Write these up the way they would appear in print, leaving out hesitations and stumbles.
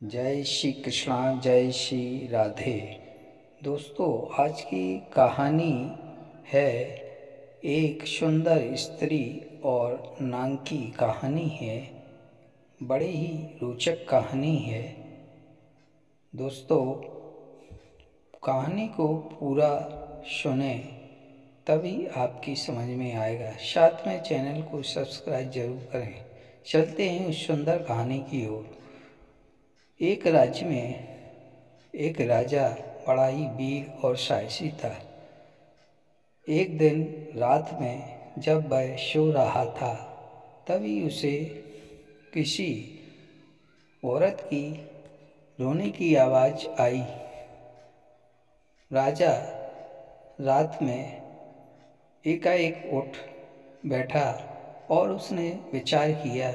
जय श्री कृष्णा, जय श्री राधे। दोस्तों, आज की कहानी है एक सुंदर स्त्री और नाग की कहानी है। बड़े ही रोचक कहानी है। दोस्तों, कहानी को पूरा सुने तभी आपकी समझ में आएगा। साथ में चैनल को सब्सक्राइब जरूर करें। चलते हैं उस सुंदर कहानी की ओर। एक राज्य में एक राजा बड़ा ही वीर और साहसी था। एक दिन रात में जब वह सो रहा था, तभी उसे किसी औरत की रोने की आवाज़ आई। राजा रात में एकाएक उठ बैठा और उसने विचार किया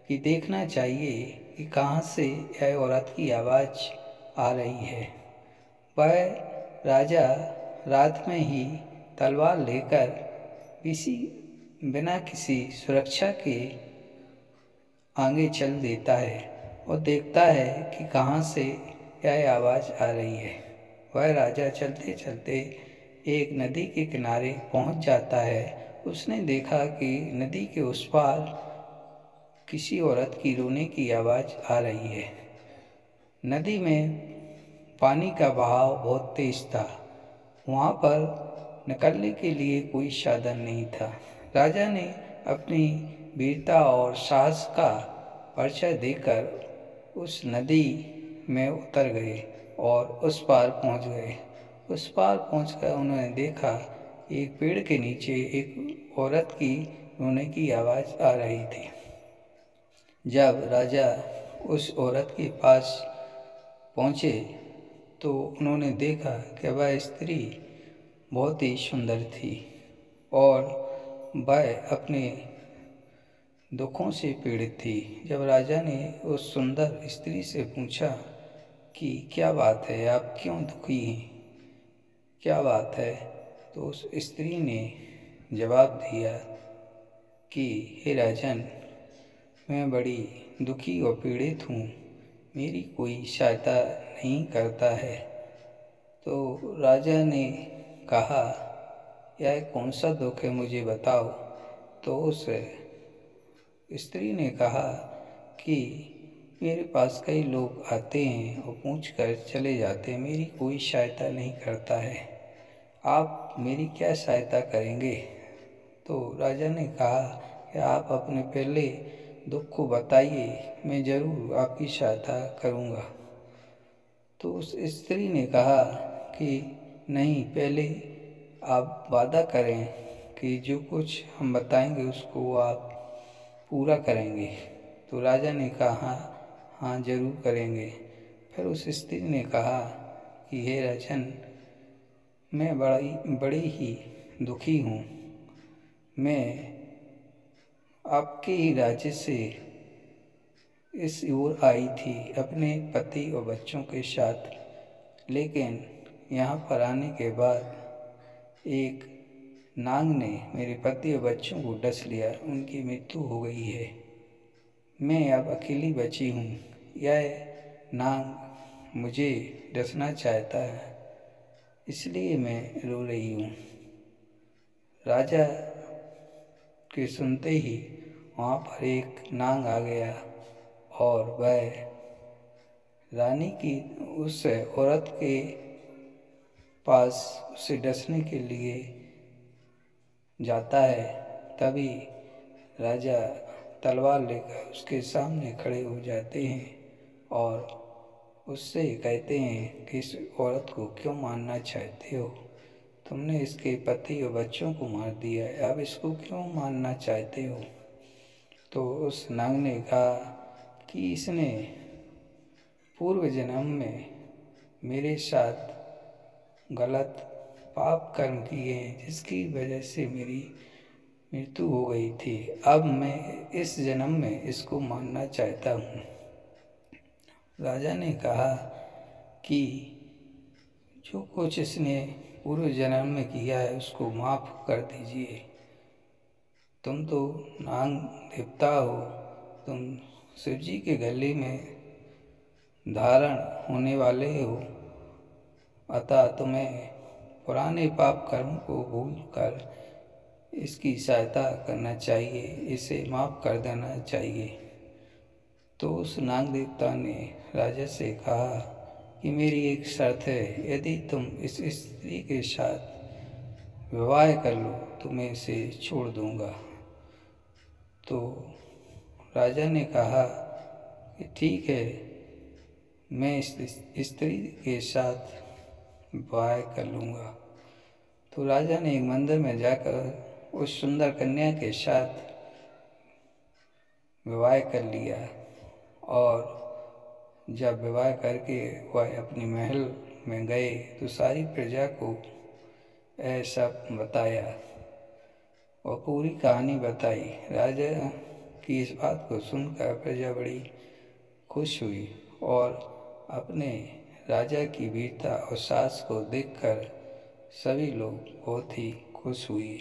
कि देखना चाहिए कि कहाँ से यह औरत की आवाज़ आ रही है। वह राजा रात में ही तलवार लेकर बिना किसी सुरक्षा के आगे चल देता है और देखता है कि कहाँ से यह आवाज़ आ रही है। वह राजा चलते चलते एक नदी के किनारे पहुँच जाता है। उसने देखा कि नदी के उस पार किसी औरत की रोने की आवाज़ आ रही है। नदी में पानी का बहाव बहुत तेज था। वहाँ पर निकलने के लिए कोई साधन नहीं था। राजा ने अपनी वीरता और साहस का परिचय देकर उस नदी में उतर गए और उस पार पहुँच गए। उस पार पहुँचकर उन्होंने देखा कि एक पेड़ के नीचे एक औरत की रोने की आवाज़ आ रही थी। जब राजा उस औरत के पास पहुँचे तो उन्होंने देखा कि वह स्त्री बहुत ही सुंदर थी और वह अपने दुखों से पीड़ित थी। जब राजा ने उस सुंदर स्त्री से पूछा कि क्या बात है, आप क्यों दुखी हैं, क्या बात है, तो उस स्त्री ने जवाब दिया कि हे राजन, मैं बड़ी दुखी और पीड़ित हूँ, मेरी कोई सहायता नहीं करता है। तो राजा ने कहा, यह कौन सा दुख है, मुझे बताओ। तो उस स्त्री ने कहा कि मेरे पास कई लोग आते हैं और पूछ कर चले जाते हैं, मेरी कोई सहायता नहीं करता है। आप मेरी क्या सहायता करेंगे? तो राजा ने कहा कि आप अपने पहले दुख को बताइए, मैं ज़रूर आपकी सहायता करूँगा। तो उस स्त्री ने कहा कि नहीं, पहले आप वादा करें कि जो कुछ हम बताएंगे उसको आप पूरा करेंगे। तो राजा ने कहा हाँ हाँ, ज़रूर करेंगे। फिर उस स्त्री ने कहा कि हे राजन, मैं बड़ी ही दुखी हूँ। मैं आपके ही राज्य से इस ओर आई थी अपने पति और बच्चों के साथ, लेकिन यहाँ पर आने के बाद एक नाग ने मेरे पति और बच्चों को डस लिया, उनकी मृत्यु हो गई है। मैं अब अकेली बची हूँ। यह नाग मुझे डसना चाहता है, इसलिए मैं रो रही हूँ। राजा के सुनते ही वहाँ पर एक नाग आ गया और वह रानी की उस औरत के पास उसे डसने के लिए जाता है। तभी राजा तलवार लेकर उसके सामने खड़े हो जाते हैं और उससे कहते हैं कि इस औरत को क्यों मारना चाहते हो? तुमने इसके पति और बच्चों को मार दिया है, अब इसको क्यों मारना चाहते हो? तो उस नाग ने कहा कि इसने पूर्व जन्म में मेरे साथ गलत पाप कर्म किए हैं, जिसकी वजह से मेरी मृत्यु हो गई थी। अब मैं इस जन्म में इसको मारना चाहता हूँ। राजा ने कहा कि जो कुछ इसने पूर्व जन्म में किया है उसको माफ़ कर दीजिए। तुम तो नाग देवता हो, तुम शिव जी के गले में धारण होने वाले हो, अतः तुम्हें पुराने पाप कर्म को भूलकर इसकी सहायता करना चाहिए, इसे माफ़ कर देना चाहिए। तो उस नाग देवता ने राजा से कहा कि मेरी एक शर्त है, यदि तुम इस स्त्री के साथ विवाह कर लो तो मैं इसे छोड़ दूंगा। तो राजा ने कहा कि ठीक है, मैं इस स्त्री के साथ विवाह कर लूँगा। तो राजा ने एक मंदिर में जाकर उस सुंदर कन्या के साथ विवाह कर लिया, और जब विवाह करके वह अपने महल में गए तो सारी प्रजा को ऐसा बताया और पूरी कहानी बताई। राजा की इस बात को सुनकर प्रजा बड़ी खुश हुई और अपने राजा की वीरता और साहस को देखकर सभी लोग बहुत ही खुश हुए।